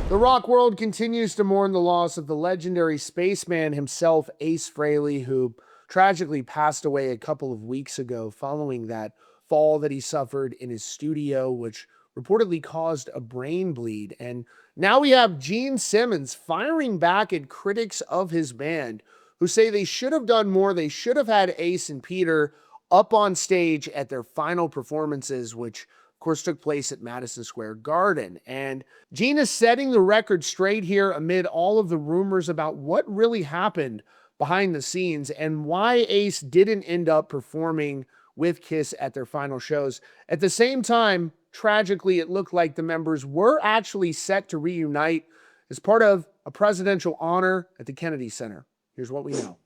The rock world continues to mourn the loss of the legendary spaceman himself, Ace Frehley, who tragically passed away a couple of weeks ago following that fall that he suffered in his studio, which reportedly caused a brain bleed. And now we have Gene Simmons firing back at critics of his band who say they should have done more. They should have had Ace and Peter up on stage at their final performances, which of course took place at Madison Square Garden. And Gene is setting the record straight here amid all of the rumors about what really happened behind the scenes and why Ace didn't end up performing with Kiss at their final shows. At the same time, tragically, it looked like the members were actually set to reunite as part of a presidential honor at the Kennedy Center. Here's what we know.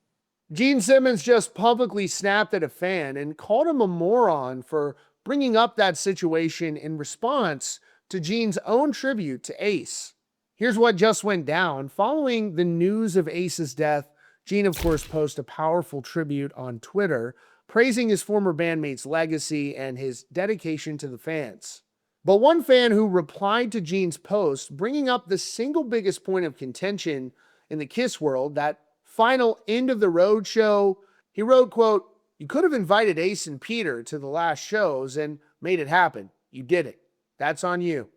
Gene Simmons just publicly snapped at a fan and called him a moron for bringing up that situation in response to Gene's own tribute to Ace. Here's what just went down. Following the news of Ace's death, Gene, of course, posted a powerful tribute on Twitter, praising his former bandmate's legacy and his dedication to the fans. But one fan who replied to Gene's post, bringing up the single biggest point of contention in the Kiss world, that final end of the road show, he wrote, quote, "You could have invited Ace and Peter to the last shows and made it happen. You did it. That's on you."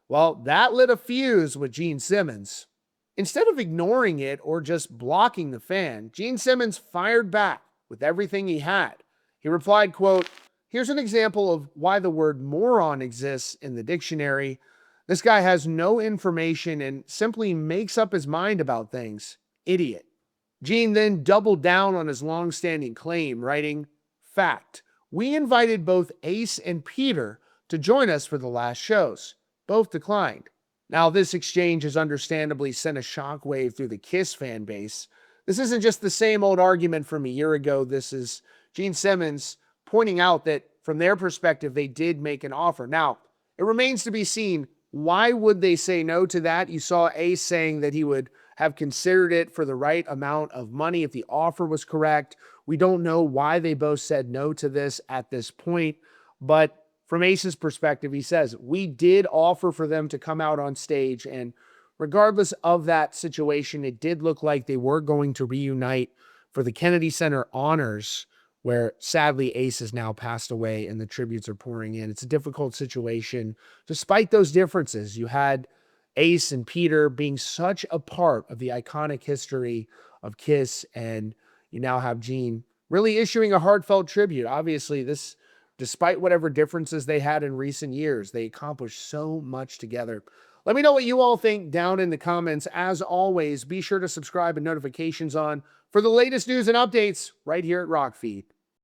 Well, that lit a fuse with Gene Simmons. Instead of ignoring it or just blocking the fan, Gene Simmons fired back with everything he had. He replied, quote, "Here's an example of why the word moron exists in the dictionary. This guy has no information and simply makes up his mind about things. Idiot." Gene then doubled down on his long-standing claim, writing, "Fact, we invited both Ace and Peter to join us for the last shows. Both declined." Now, this exchange has understandably sent a shockwave through the Kiss fan base. This isn't just the same old argument from a year ago. This is Gene Simmons pointing out that from their perspective, they did make an offer. Now, it remains to be seen, why would they say no to that? You saw Ace saying that he would have considered it for the right amount of money if the offer was correct. We don't know why they both said no to this at this point, but from Ace's perspective, he says, we did offer for them to come out on stage, and regardless of that situation, it did look like they were going to reunite for the Kennedy Center honors, where sadly Ace has now passed away and the tributes are pouring in. It's a difficult situation. Despite those differences, you had Ace and Peter being such a part of the iconic history of Kiss, and you now have Gene really issuing a heartfelt tribute. Obviously, this, despite whatever differences they had in recent years, they accomplished so much together. Let me know what you all think down in the comments. As always, be sure to subscribe and notifications on for the latest news and updates right here at Rockfeed.